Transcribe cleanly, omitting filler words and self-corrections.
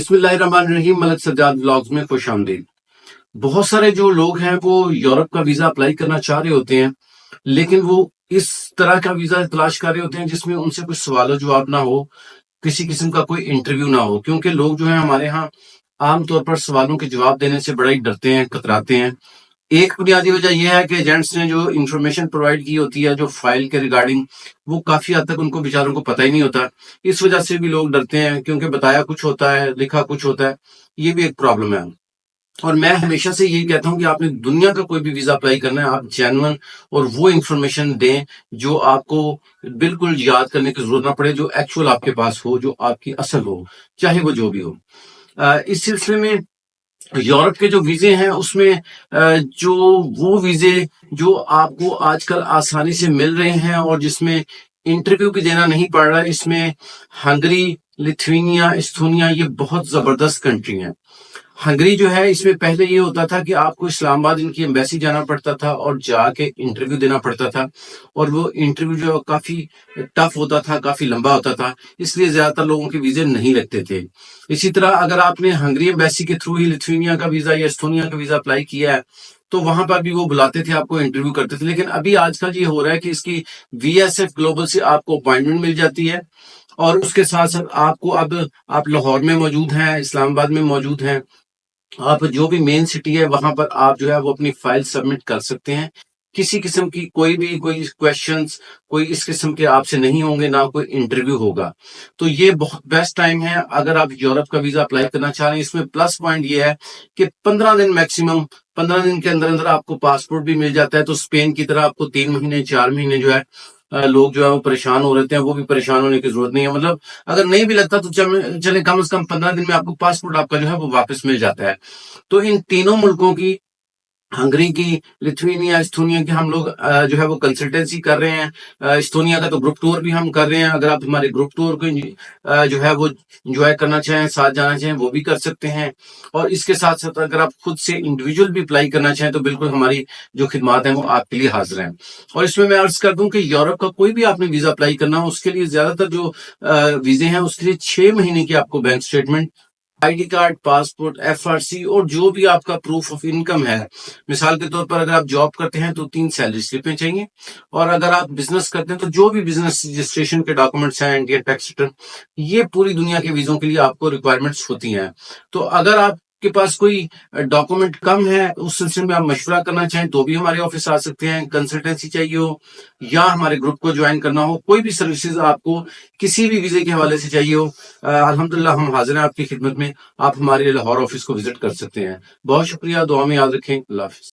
بسم اللہ الرحمن الرحیم، ملک سجاد بلاگز میں خوش آمدید۔ بہت سارے جو لوگ ہیں وہ یورپ کا ویزا اپلائی کرنا چاہ رہے ہوتے ہیں، لیکن وہ اس طرح کا ویزا تلاش کر رہے ہوتے ہیں جس میں ان سے کچھ سوال و جواب نہ ہو، کسی قسم کا کوئی انٹرویو نہ ہو، کیونکہ لوگ جو ہیں ہمارے ہاں عام طور پر سوالوں کے جواب دینے سے بڑا ہی ڈرتے ہیں، کتراتے ہیں۔ ایک بنیادی وجہ یہ ہے کہ ایجنٹس نے جو انفارمیشن پرووائڈ کی ہوتی ہے جو فائل کے ریگارڈنگ، وہ کافی حد تک ان کو بیچاروں کو پتہ ہی نہیں ہوتا۔ اس وجہ سے بھی لوگ ڈرتے ہیں، کیونکہ بتایا کچھ ہوتا ہے، لکھا کچھ ہوتا ہے۔ یہ بھی ایک پرابلم ہے۔ اور میں ہمیشہ سے یہی کہتا ہوں کہ آپ نے دنیا کا کوئی بھی ویزا اپلائی کرنا ہے، آپ جینون اور وہ انفارمیشن دیں جو آپ کو بالکل یاد کرنے کی ضرورت نہ پڑے، جو ایکچوئل آپ کے پاس ہو، جو آپ کی اصل ہو، چاہے وہ جو بھی ہو۔ اس سلسلے میں یورپ کے جو ویزے ہیں اس میں جو وہ ویزے جو آپ کو آج کل آسانی سے مل رہے ہیں اور جس میں انٹرویو بھی دینا نہیں پڑ رہا، اس میں ہنگری، لتھوینیا، استونیا، یہ بہت زبردست کنٹری ہیں۔ ہنگری جو ہے، اس میں پہلے یہ ہوتا تھا کہ آپ کو اسلام آباد ان کی ایمبیسی جانا پڑتا تھا اور جا کے انٹرویو دینا پڑتا تھا، اور وہ انٹرویو جو کافی ٹف ہوتا تھا، کافی لمبا ہوتا تھا، اس لیے زیادہ تر لوگوں کے ویزے نہیں لگتے تھے۔ اسی طرح اگر آپ نے ہنگری ایمبیسی کے تھرو ہی لتھوینیا کا ویزا یا استونیا کا ویزا اپلائی کیا ہے تو وہاں پر بھی وہ بلاتے تھے، آپ کو انٹرویو کرتے تھے۔ لیکن ابھی آج کل یہ ہو رہا ہے کہ اس کی وی ایس ایف گلوبل سے آپ کو اپوائنٹمنٹ مل جاتی ہے، اور اس کے ساتھ ساتھ آپ کو اب آپ لاہور میں موجود ہیں، اسلام آباد میں موجود ہیں، آپ جو بھی مین سٹی ہے وہاں پر آپ جو ہے وہ اپنی فائل سبمٹ کر سکتے ہیں۔ کسی قسم کی کوئی کویشچنز، کوئی اس قسم کے آپ سے نہیں ہوں گے، نہ کوئی انٹرویو ہوگا۔ تو یہ بہت بیسٹ ٹائم ہے اگر آپ یورپ کا ویزا اپلائی کرنا چاہ رہے ہیں۔ اس میں پلس پوائنٹ یہ ہے کہ 15 دن میکسیمم، 15 دن کے اندر اندر آپ کو پاسپورٹ بھی مل جاتا ہے۔ تو اسپین کی طرح آپ کو 3 مہینے 4 مہینے جو ہے لوگ جو ہے وہ پریشان ہو رہتے ہیں، وہ بھی پریشان ہونے کی ضرورت نہیں ہے۔ مطلب اگر نہیں بھی لگتا تو چلے کم از کم 15 دن میں آپ کو پاسپورٹ آپ کا جو ہے وہ واپس مل جاتا ہے۔ تو ان تینوں ملکوں کی، ہنگری کی، لتھوینیا، استونیا کی، ہم لوگ جو ہے وہ کنسلٹنسی کر رہے ہیں۔ استونیا کا تو گروپ ٹور بھی ہم کر رہے ہیں۔ اگر آپ ہمارے گروپ ٹور کو جو ہے وہ انجوائے کرنا چاہیں، ساتھ جانا چاہیں، وہ بھی کر سکتے ہیں۔ اور اس کے ساتھ ساتھ اگر آپ خود سے انڈیویجول بھی اپلائی کرنا چاہیں تو بالکل ہماری جو خدمات ہیں وہ آپ کے لیے حاضر ہیں۔ اور اس میں عرض کر دوں کہ یورپ کا کوئی بھی آپ نے ویزا اپلائی کرنا ہو، اس کے لیے زیادہ تر جو ویزے ہیں اس کے لیے 6 مہینے کی آپ کو bank statement, I D card, passport, F R C اور جو بھی آپ کا پروف آف انکم ہے۔ مثال کے طور پر اگر آپ جاب کرتے ہیں تو 3 سیلری سلپیں چاہیے، اور اگر آپ بزنس کرتے ہیں تو جو بھی بزنس رجسٹریشن کے ڈاکومنٹس ہیں، انڈین ٹیکس ریٹرن، یہ پوری دنیا کے ویزوں کے لیے آپ کو ریکوائرمنٹس ہوتی ہیں۔ تو اگر آپ کے پاس کوئی ڈاکومنٹ کم ہے، اس سلسلے میں آپ مشورہ کرنا چاہیں تو بھی ہمارے آفس آ سکتے ہیں۔ کنسلٹنسی چاہیے ہو یا ہمارے گروپ کو جوائن کرنا ہو، کوئی بھی سروسز آپ کو کسی بھی ویزے کے حوالے سے چاہیے ہو، الحمدللہ ہم حاضر ہیں آپ کی خدمت میں۔ آپ ہمارے لاہور آفس کو وزٹ کر سکتے ہیں۔ بہت شکریہ، دعا میں یاد رکھیں۔ اللہ حافظ۔